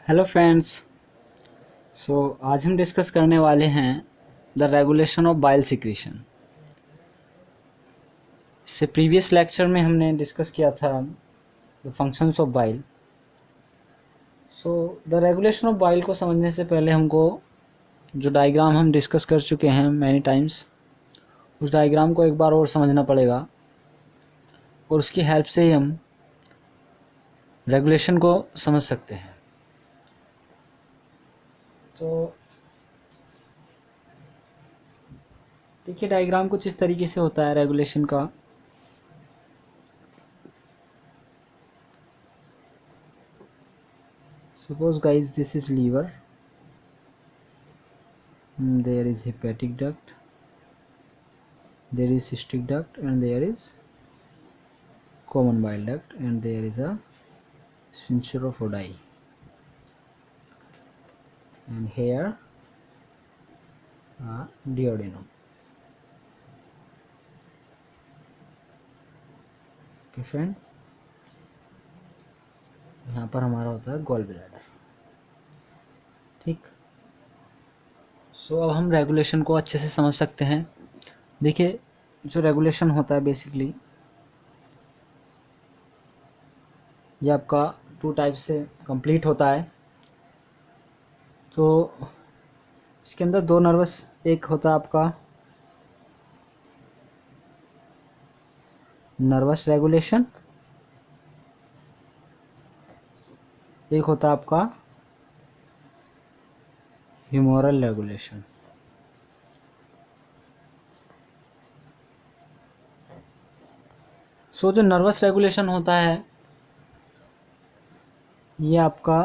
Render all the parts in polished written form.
Hello friends. आज हम discuss करने वाले हैं the regulation of bile secretion. इससे प्रीवियस लेक्चर में हमने डिस्कस किया था the functions of bile. The regulation of bile को समझने से पहले हमको जो डायग्राम हम डिस्कस कर चुके हैं मैनी टाइम्स, उस डायग्राम को एक बार और समझना पड़ेगा और उसकी हेल्प से ही हम रेगुलेशन को समझ सकते हैं। तो देखिए, डायग्राम कुछ इस तरीके से होता है रेगुलेशन का। Suppose guys, this is liver, there is hepatic duct, there is cystic duct, and there is common bile duct, and there is a sphincter of Oddi, and here a duodenum. Okay friend, यहाँ पर हमारा होता है gall bladder. ठीक। अब हम regulation को अच्छे से समझ सकते हैं। देखिए, जो रेगुलेशन होता है बेसिकली ये आपका 2 टाइप से कंप्लीट होता है। तो इसके अंदर 2 नर्वस, एक होता है आपका नर्वस रेगुलेशन, एक होता है आपका ह्यूमोरल रेगुलेशन। जो नर्वस रेगुलेशन होता है ये आपका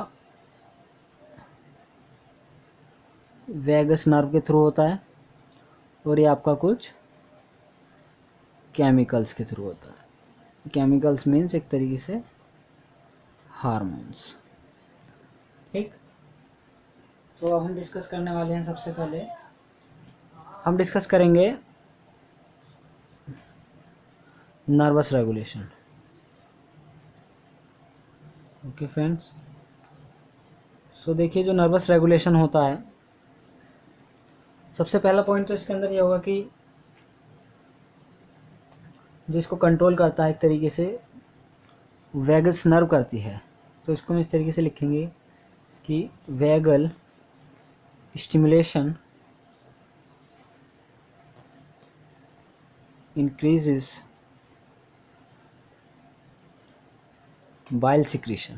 वेगस नर्व के थ्रू होता है और ये आपका कुछ केमिकल्स के थ्रू होता है। केमिकल्स मीन्स एक तरीके से हार्मोन्स। ठीक। तो अब हम डिस्कस करने वाले हैं, सबसे पहले हम डिस्कस करेंगे नर्वस रेगुलेशन। ओके फ्रेंड्स, देखिए, जो नर्वस रेगुलेशन होता है, सबसे पहला पॉइंट तो इसके अंदर ये होगा कि जो इसको कंट्रोल करता है एक तरीके से वेगस नर्व करती है। तो इसको हम इस तरीके से लिखेंगे कि vagal stimulation increases bile secretion।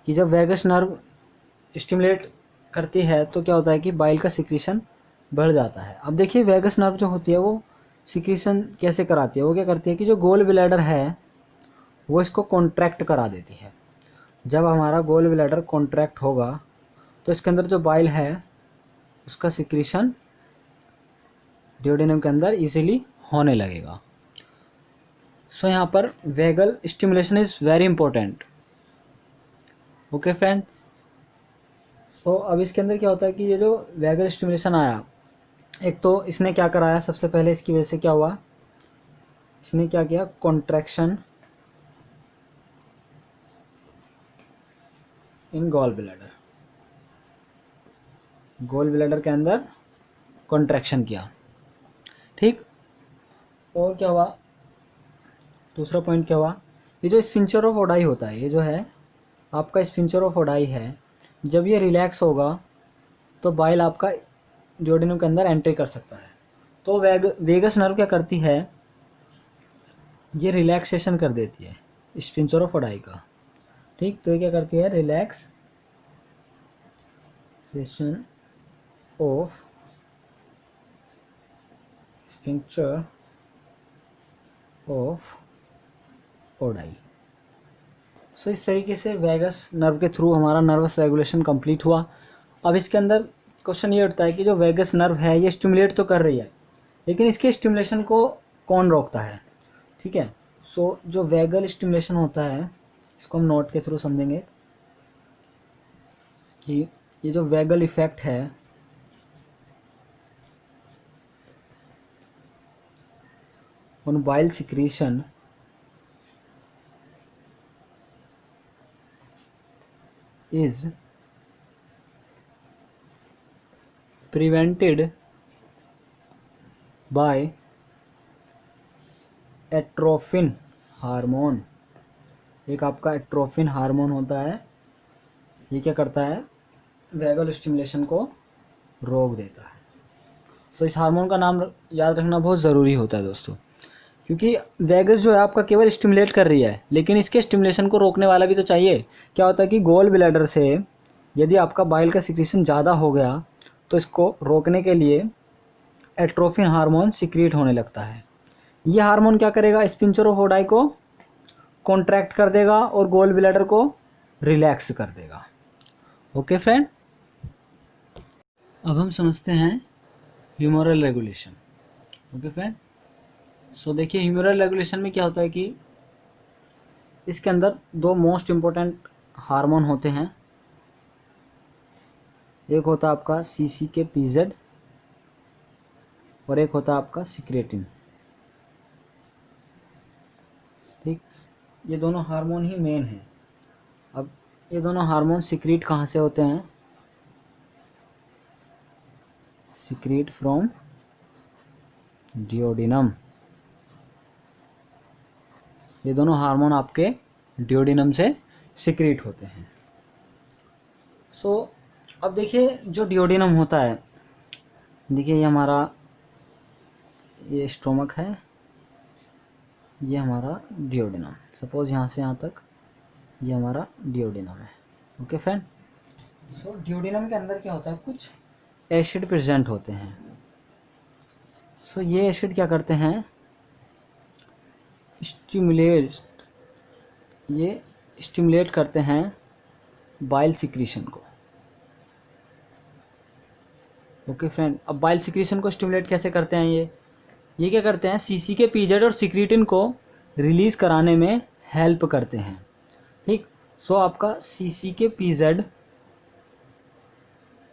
कि जब वेगस नर्व स्टिमुलेट करती है तो क्या होता है कि बाइल का सिक्रीशन बढ़ जाता है। अब देखिए, वेगस नर्व जो होती है वो सिक्रीशन कैसे कराती है? वो क्या करती है कि जो गोल ब्लैडर है वो इसको कॉन्ट्रैक्ट करा देती है। जब हमारा गोल ब्लैडर कॉन्ट्रैक्ट होगा तो इसके अंदर जो बाइल है उसका सिक्रीशन ड्यूडेनम के अंदर इजीली होने लगेगा। यहाँ पर vagal stimulation is very important. Okay friend. अब इसके अंदर क्या होता है कि ये जो वेगल स्टिमुलेशन आया, एक तो इसने क्या कराया, सबसे पहले इसकी वजह से क्या हुआ, इसने क्या किया, contraction in gall bladder. Gall bladder के अंदर कॉन्ट्रैक्शन किया। ठीक। और क्या हुआ, दूसरा पॉइंट क्या हुआ, ये जो स्फिंक्टर ऑफ ओडाई होता है, ये जो है आपका स्फिंक्टर ऑफ ओडाई है, जब ये रिलैक्स होगा तो बाइल आपका ड्यूडेनम के अंदर एंट्री कर सकता है। तो वेगस नर्व क्या करती है, ये रिलैक्सेशन कर देती है स्फिंक्टर ऑफ ओडाई का। ठीक। तो ये क्या करती है, relaxation of sphincter of Oddi. इस तरीके से वेगस नर्व के थ्रू हमारा नर्वस रेगुलेशन कंप्लीट हुआ। अब इसके अंदर क्वेश्चन ये उठता है कि जो वेगस नर्व है ये स्टिमुलेट तो कर रही है, लेकिन इसके स्टिमुलेशन को कौन रोकता है? ठीक है। जो वेगल स्टिमुलेशन होता है इसको हम नोट के थ्रू समझेंगे कि ये जो वेगल इफेक्ट है on bile secretion is prevented by atropine hormone. एक आपका एट्रोफिन हार्मोन होता है, ये क्या करता है, वैगल स्टिमुलेशन को रोक देता है। सो इस हार्मोन का नाम याद रखना बहुत ज़रूरी होता है दोस्तों, क्योंकि वैगस जो है आपका केवल स्टिमुलेट कर रही है, लेकिन इसके स्टिमुलेशन को रोकने वाला भी तो चाहिए। क्या होता है कि गोल ब्लैडर से यदि आपका बाइल का सिक्रीशन ज़्यादा हो गया तो इसको रोकने के लिए एट्रोफिन हार्मोन सिक्रीट होने लगता है। ये हार्मोन क्या करेगा, स्पिंचर ऑफ ओडाई को कॉन्ट्रैक्ट कर देगा और गोल ब्लैडर को रिलैक्स कर देगा। ओके फ्रेंड, अब हम समझते हैं ह्यूमरल रेगुलेशन। ओके फ्रेंड, सो देखिए ह्यूमरल रेगुलेशन में क्या होता है कि इसके अंदर दो मोस्ट इम्पोर्टेंट हार्मोन होते हैं। एक होता है आपका CCK-PZ और एक होता है आपका सिक्रेटिन। ठीक, ये दोनों हार्मोन ही मेन हैं। अब ये दोनों हार्मोन सिक्रीट कहाँ से होते हैं, सिक्रीट फ्रॉम डिओडिनम। ये दोनों हार्मोन आपके डिओडिनम से सिक्रीट होते हैं। सो अब देखिए जो डिओडिनम होता है, देखिए ये हमारा ये स्टोमक है, ये हमारा डिओडिनम, सपोज यहाँ से यहाँ तक ये हमारा डिओडिनम है। ओके फ्रेंड, सो डिओडिनम के अंदर क्या होता है, कुछ एसिड प्रेजेंट होते हैं। सो ये एसिड क्या करते हैं, ये स्टिमुलेट करते हैं बाइल सिक्रीशन को। ओके फ्रेंड, अब बाइल सिक्रीशन को स्टिमुलेट कैसे करते हैं, ये क्या करते हैं, CCK-PZ और सिक्रीटिन को रिलीज़ कराने में हेल्प करते हैं। ठीक, सो आपका CCK-PZ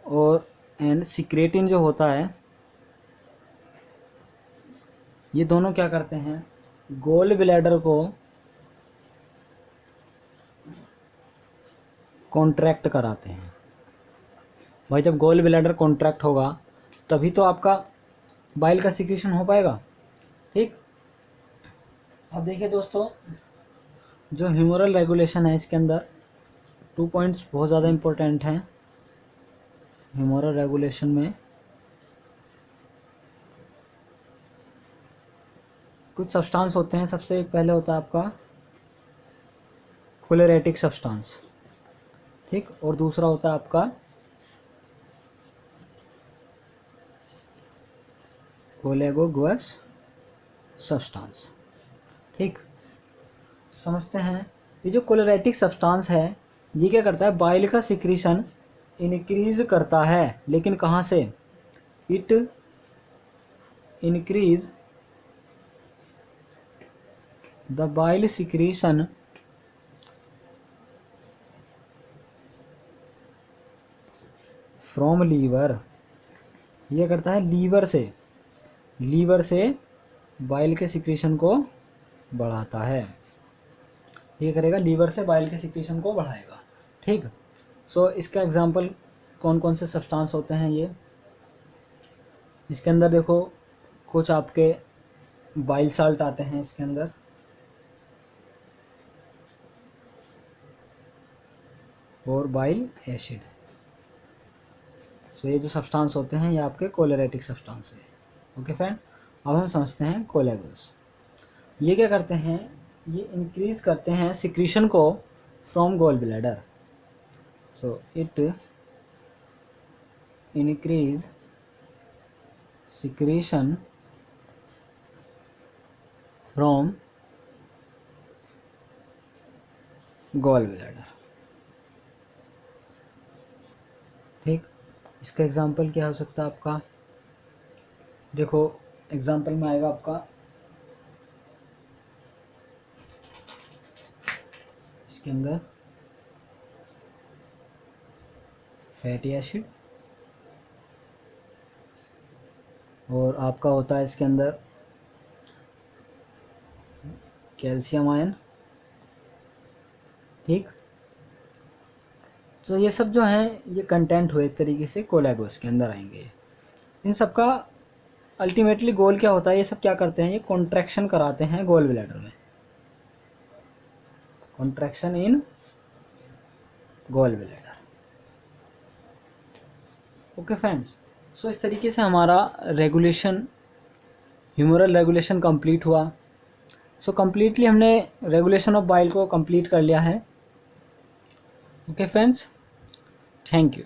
और एंड सिक्रेटिन जो होता है, ये दोनों क्या करते हैं, गोल ब्लैडर को कॉन्ट्रैक्ट कराते हैं। भाई जब गोल ब्लैडर कॉन्ट्रैक्ट होगा तभी तो आपका बाइल का सिक्रीशन हो पाएगा। ठीक, अब देखिए दोस्तों जो ह्यूमरल रेगुलेशन है इसके अंदर 2 पॉइंट्स बहुत ज़्यादा इम्पोर्टेंट हैं। ह्यूमरल रेगुलेशन में कुछ सब्सटेंस होते हैं। सबसे पहले होता है आपका कोलेरेटिक सब्सटेंस, ठीक, और दूसरा होता है आपका कोलेगोगुअस सब्सटेंस। ठीक, समझते हैं ये जो कोलेरेटिक सब्सटेंस है ये क्या करता है, बाइल का सिक्रीशन इंक्रीज करता है, लेकिन कहाँ से, it increase the bile secretion from liver. ये करता है लीवर से बाइल के सिक्रीशन को बढ़ाता है। ये करेगा, लीवर से बाइल के सिक्रीशन को बढ़ाएगा। ठीक, सो इसका एग्जांपल कौन कौन से सब्सटेंस होते हैं, ये इसके अंदर देखो कुछ आपके बाइल साल्ट आते हैं इसके अंदर, और बाइल एसिड। सो ये जो सब्सटेंस होते हैं ये आपके कोलेरेटिक सब्सटेंस है। ओके फ्रेंड, अब हम समझते हैं कोलेगस। ये क्या करते हैं, ये इंक्रीज करते हैं सिक्रीशन को from gall bladder. So it increase secretion from gall bladder. ठीक, इसका एग्जांपल क्या हो सकता है आपका, देखो एग्जांपल में आएगा आपका इसके अंदर फैटी एसिड, और आपका होता है इसके अंदर कैल्शियम आयन। ठीक, तो ये सब जो है ये कंटेंट हुए एक तरीके से कोलेगोस के अंदर आएंगे। इन सब का अल्टीमेटली गोल क्या होता है, ये सब क्या करते हैं, ये कॉन्ट्रैक्शन कराते हैं गॉल ब्लैडर में, contraction in gall bladder. Okay friends, so इस तरीके से हमारा रेगुलेशन, ह्यूमरल रेगुलेशन कंप्लीट हुआ। सो कंप्लीटली हमने रेगुलेशन ऑफ बाइल को कंप्लीट कर लिया है। Okay friends, thank you.